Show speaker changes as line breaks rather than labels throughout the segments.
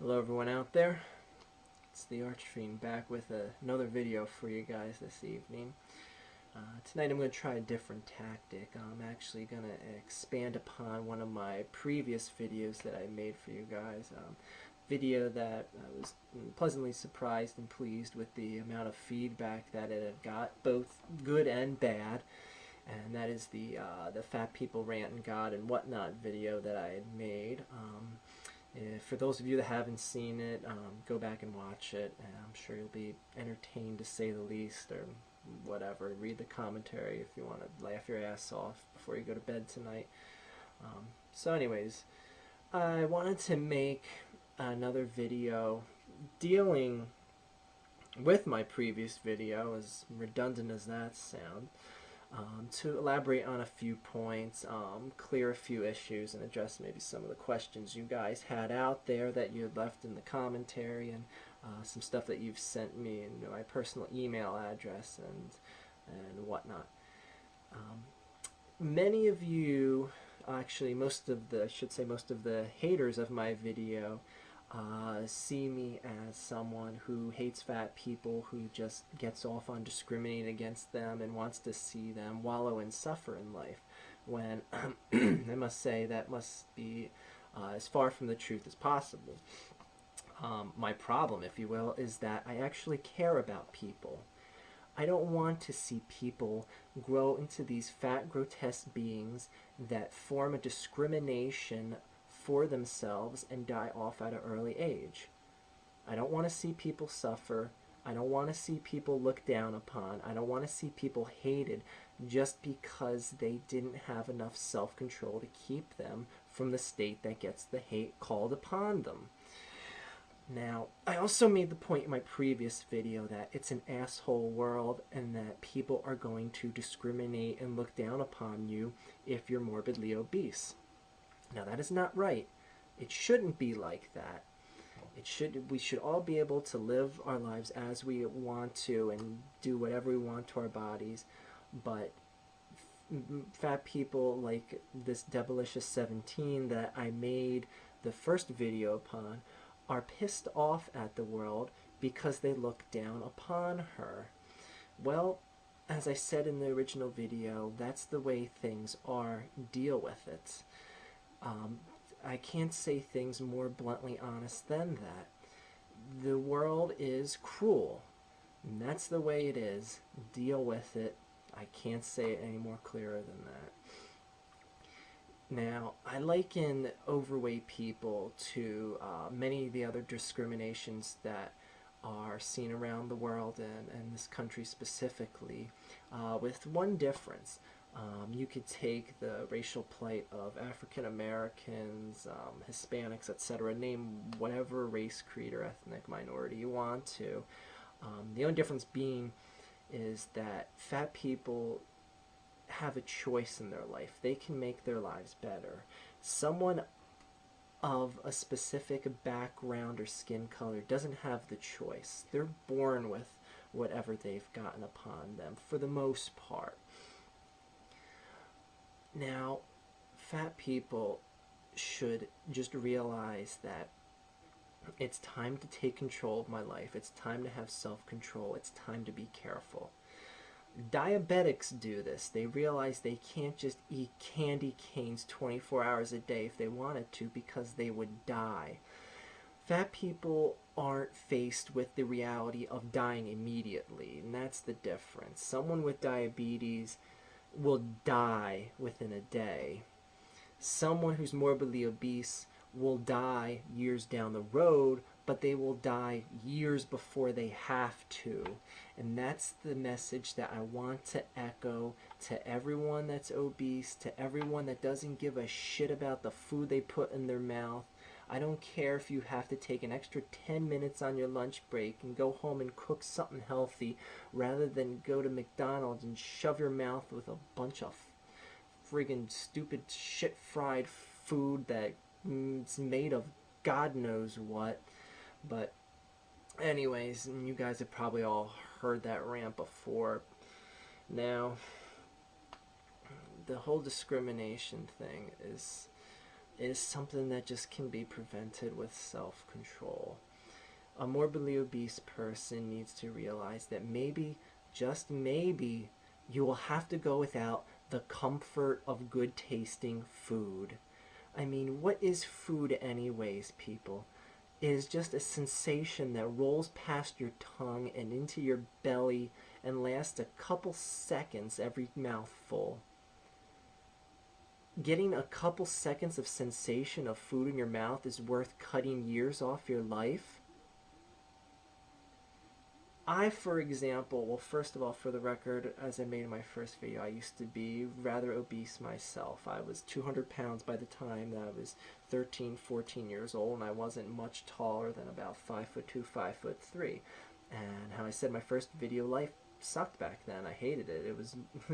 Hello everyone out there, it's the Archfiend back with another video for you guys this evening. Tonight I'm going to try a different tactic. I'm actually going to expand upon one of my previous videos that I made for you guys. Video that I was pleasantly surprised and pleased with the amount of feedback that it had got, both good and bad. And that is the Fat People Rant and God and Whatnot video that I had made. For those of you that haven't seen it, go back and watch it. And I'm sure you'll be entertained, to say the least, or whatever. Read the commentary if you want to laugh your ass off before you go to bed tonight. So anyways, I wanted to make another video dealing with my previous video, as redundant as that sounds. To elaborate on a few points, clear a few issues, and address maybe some of the questions you guys had out there that you had left in the commentary, and some stuff that you've sent me in my personal email address and whatnot. Many of you, actually most of the haters of my video see me as someone who hates fat people, who just gets off on discriminating against them and wants to see them wallow and suffer in life, when I must say that must be as far from the truth as possible. My problem, if you will, is that I actually care about people. I don't want to see people grow into these fat, grotesque beings that form a discrimination for themselves and die off at an early age. I don't want to see people suffer. I don't want to see people looked down upon. I don't want to see people hated just because they didn't have enough self-control to keep them from the state that gets the hate called upon them. Now, I also made the point in my previous video that it's an asshole world and that people are going to discriminate and look down upon you if you're morbidly obese. Now, that is not right. It shouldn't be like that. We should all be able to live our lives as we want to and do whatever we want to our bodies, but fat people like this Devilicious 17 that I made the first video upon are pissed off at the world because they look down upon her. Well, as I said in the original video, that's the way things are. Deal with it. I can't say things more bluntly honest than that. The world is cruel, and that's the way it is. Deal with it. I can't say it any more clearer than that. Now, I liken overweight people to many of the other discriminations that are seen around the world and this country specifically, with one difference. You could take the racial plight of African Americans, Hispanics, etc. Name whatever race, creed, or ethnic minority you want to. The only difference being is that fat people have a choice in their life. They can make their lives better. Someone of a specific background or skin color doesn't have the choice. They're born with whatever they've gotten upon them, for the most part. Now, fat people should just realize that it's time to take control of my life. It's time to have self-control. It's time to be careful. Diabetics do this. They realize they can't just eat candy canes 24 hours a day if they wanted to, because they would die. Fat people aren't faced with the reality of dying immediately, and that's the difference. Someone with diabetes will die within a day. Someone who's morbidly obese will die years down the road, but they will die years before they have to. And that's the message that I want to echo to everyone that's obese, to everyone that doesn't give a shit about the food they put in their mouth. I don't care if you have to take an extra 10 minutes on your lunch break and go home and cook something healthy rather than go to McDonald's and shove your mouth with a bunch of friggin' stupid shit fried food that's made of God knows what. But anyways, you guys have probably all heard that rant before. Now, the whole discrimination thing is is something that just can be prevented with self-control. A morbidly obese person needs to realize that maybe, just maybe, you will have to go without the comfort of good tasting food. I mean, what is food anyways, people? It is just a sensation that rolls past your tongue and into your belly and lasts a couple seconds every mouthful. Getting a couple seconds of sensation of food in your mouth is worth cutting years off your life. I, for example, well, first of all, for the record, as I made in my first video, I used to be rather obese myself. I was 200 pounds by the time that I was 13, 14 years old, and I wasn't much taller than about 5'2", 5'3". And how I said in my first video, life sucked back then. I hated it. It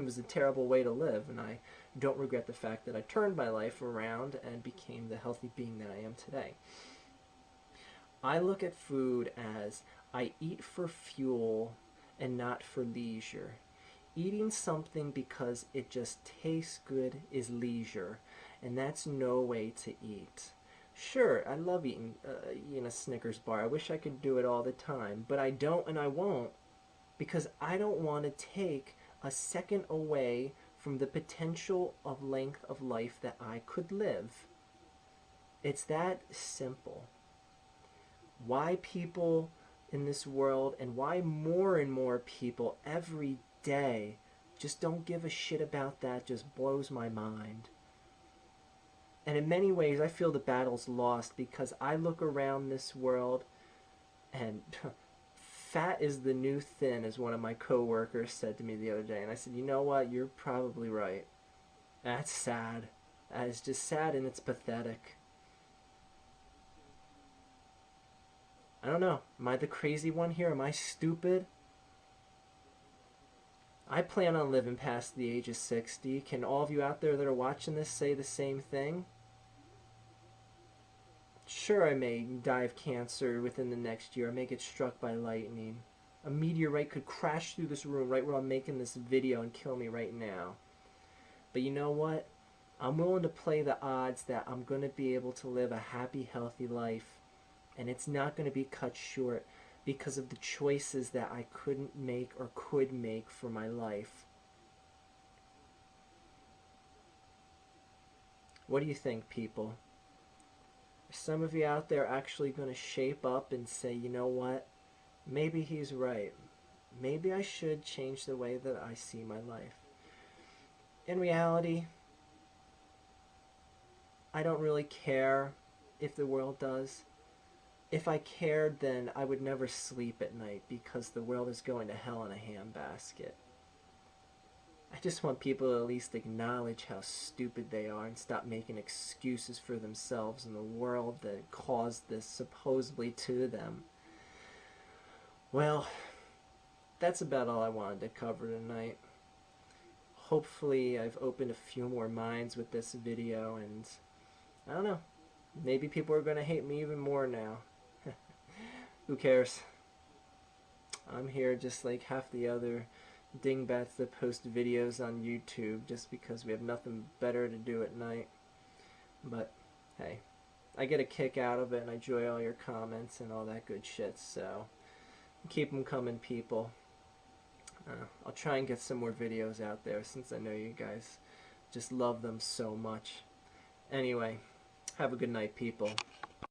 was a terrible way to live, and I don't regret the fact that I turned my life around and became the healthy being that I am today. I look at food as I eat for fuel and not for leisure. Eating something because it just tastes good is leisure, and that's no way to eat. Sure, I love eating a Snickers bar. I wish I could do it all the time, but I don't and I won't, because I don't want to take a second away from the potential of length of life that I could live. It's that simple. Why people in this world, and why more and more people every day just don't give a shit about that, just blows my mind. And in many ways I feel the battle's lost, because I look around this world and fat is the new thin, as one of my co-workers said to me the other day. And I said, you know what, you're probably right. That's sad. That is just sad, and it's pathetic. I don't know. Am I the crazy one here? Am I stupid? I plan on living past the age of 60. Can all of you out there that are watching this say the same thing? Sure, I may die of cancer within the next year. I may get struck by lightning. A meteorite could crash through this room right where I'm making this video and kill me right now. But you know what? I'm willing to play the odds that I'm going to be able to live a happy, healthy life. And it's not going to be cut short because of the choices that I couldn't make or could make for my life. What do you think, people? Are some of you out there actually going to shape up and say, you know what? Maybe he's right. Maybe I should change the way that I see my life. In reality, I don't really care if the world does. If I cared, then I would never sleep at night, because the world is going to hell in a handbasket. I just want people to at least acknowledge how stupid they are and stop making excuses for themselves and the world that caused this supposedly to them. Well, that's about all I wanted to cover tonight. Hopefully I've opened a few more minds with this video, and I don't know, maybe people are going to hate me even more now. Who cares? I'm here just like half the other dingbats that post videos on YouTube just because we have nothing better to do at night. But hey, I get a kick out of it, and I enjoy all your comments and all that good shit, so keep them coming, people. I'll try and get some more videos out there, since I know you guys just love them so much. Anyway, have a good night, people.